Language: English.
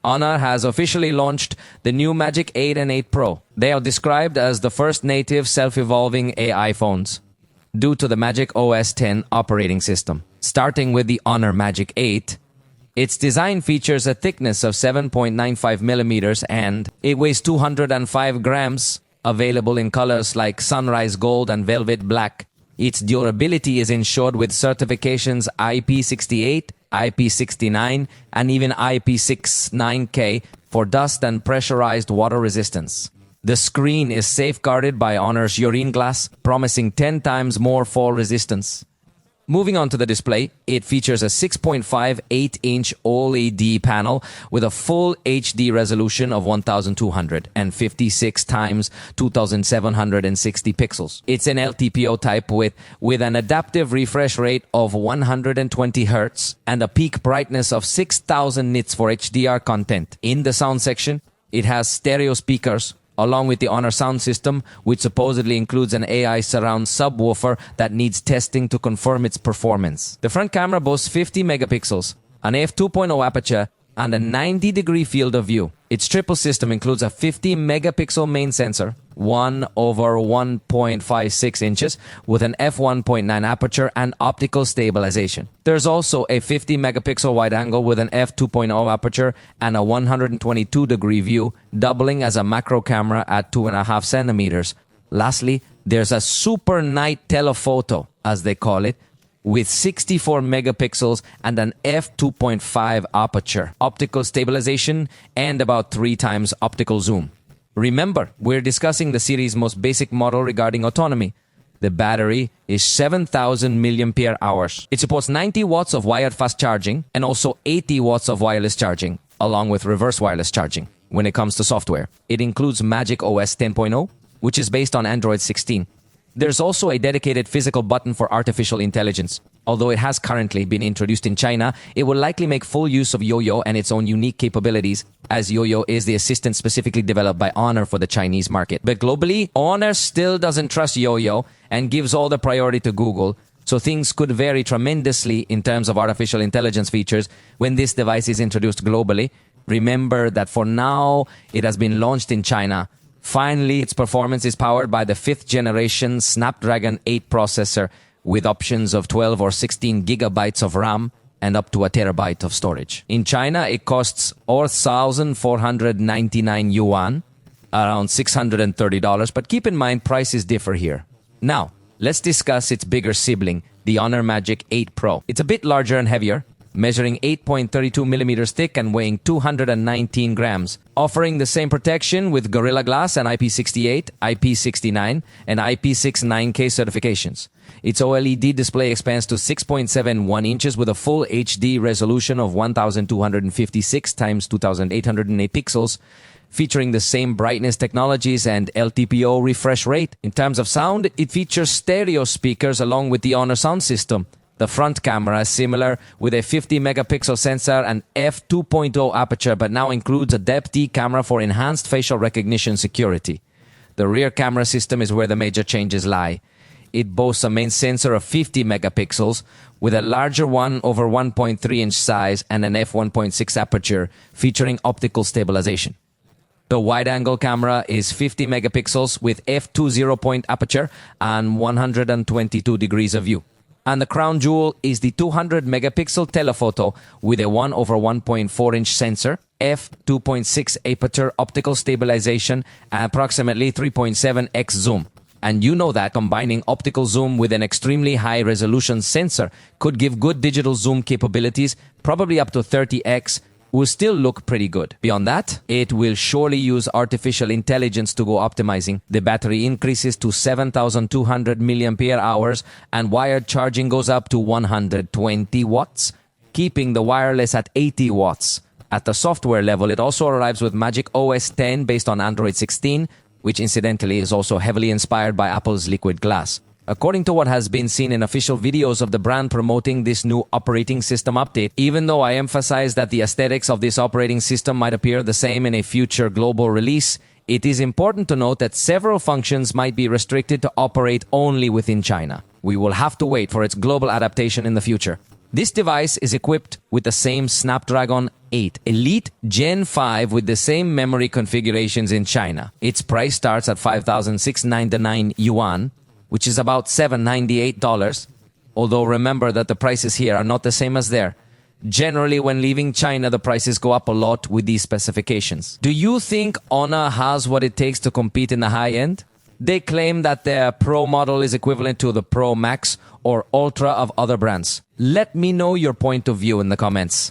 Honor has officially launched the new Magic 8 and 8 Pro. They are described as the first native self-evolving AI phones due to the MagicOS 10 operating system. Starting with the Honor Magic 8, its design features a thickness of 7.95 millimeters and it weighs 205 grams, available in colors like sunrise gold and velvet black. Its durability is ensured with certifications IP68, IP69, and even IP69K for dust and pressurized water resistance. The screen is safeguarded by Honor's urine glass, promising 10 times more fall resistance. Moving on to the display, it features a 6.58-inch OLED panel with a full HD resolution of 1256 times 2760 pixels. It's an LTPO type with an adaptive refresh rate of 120 Hz and a peak brightness of 6000 nits for HDR content. In the sound section, it has stereo speakers, along with the Honor sound system, which supposedly includes an AI surround subwoofer that needs testing to confirm its performance. The front camera boasts 50 megapixels, an f2.0 aperture, and a 90-degree field of view. Its triple system includes a 50-megapixel main sensor, 1/1.56 inches, with an f1.9 aperture and optical stabilization. There's also a 50-megapixel wide angle with an f2.0 aperture and a 122-degree view, doubling as a macro camera at 2.5 centimeters. Lastly, there's a super night telephoto, as they call it, with 64 megapixels and an f2.5 aperture, optical stabilization, and about 3 times optical zoom. Remember, we're discussing the series' most basic model regarding autonomy. The battery is 7,000 mAh. It supports 90 watts of wired fast charging and also 80 watts of wireless charging, along with reverse wireless charging. When it comes to software, it includes MagicOS 10.0, which is based on Android 16. There's also a dedicated physical button for artificial intelligence. Although it has currently been introduced in China, it will likely make full use of Yoyo and its own unique capabilities, as Yoyo is the assistant specifically developed by Honor for the Chinese market. But globally, Honor still doesn't trust Yoyo and gives all the priority to Google, so things could vary tremendously in terms of artificial intelligence features when this device is introduced globally. Remember that for now, it has been launched in China. Finally, its performance is powered by the 5th generation Snapdragon 8 processor with options of 12 or 16 gigabytes of RAM and up to a terabyte of storage. In China, it costs 4,499 yuan, around $630, but keep in mind prices differ here. Now, let's discuss its bigger sibling, the Honor Magic 8 Pro. It's a bit larger and heavier, measuring 8.32 millimeters thick and weighing 219 grams, offering the same protection with Gorilla Glass and IP68, IP69, and IP69K certifications. Its OLED display expands to 6.71 inches with a full HD resolution of 1256 times 2808 pixels, featuring the same brightness technologies and LTPO refresh rate. In terms of sound, it features stereo speakers along with the Honor sound system. The front camera is similar with a 50-megapixel sensor and f2.0 aperture, but now includes a depth-D camera for enhanced facial recognition security. The rear camera system is where the major changes lie. It boasts a main sensor of 50 megapixels with a larger one over 1.3-inch size and an f1.6 aperture featuring optical stabilization. The wide-angle camera is 50 megapixels with f2.0 point aperture and 122 degrees of view. And the crown jewel is the 200-megapixel telephoto with a 1/1.4-inch sensor, f2.6 aperture optical stabilization, and approximately 3.7x zoom. And you know that combining optical zoom with an extremely high-resolution sensor could give good digital zoom capabilities, probably up to 30x, will still look pretty good. Beyond that, it will surely use artificial intelligence to go optimizing. The battery increases to 7,200 mAh and wired charging goes up to 120 watts, keeping the wireless at 80 watts. At the software level, it also arrives with MagicOS 10 based on Android 16, which incidentally is also heavily inspired by Apple's Liquid Glass. According to what has been seen in official videos of the brand promoting this new operating system update, even though I emphasize that the aesthetics of this operating system might appear the same in a future global release, it is important to note that several functions might be restricted to operate only within China. We will have to wait for its global adaptation in the future. This device is equipped with the same Snapdragon 8 Elite Gen 5 with the same memory configurations in China. Its price starts at 5,699 yuan, which is about $798. Although remember that the prices here are not the same as there. Generally, when leaving China, the prices go up a lot with these specifications. Do you think Honor has what it takes to compete in the high end? They claim that their Pro model is equivalent to the Pro Max or Ultra of other brands. Let me know your point of view in the comments.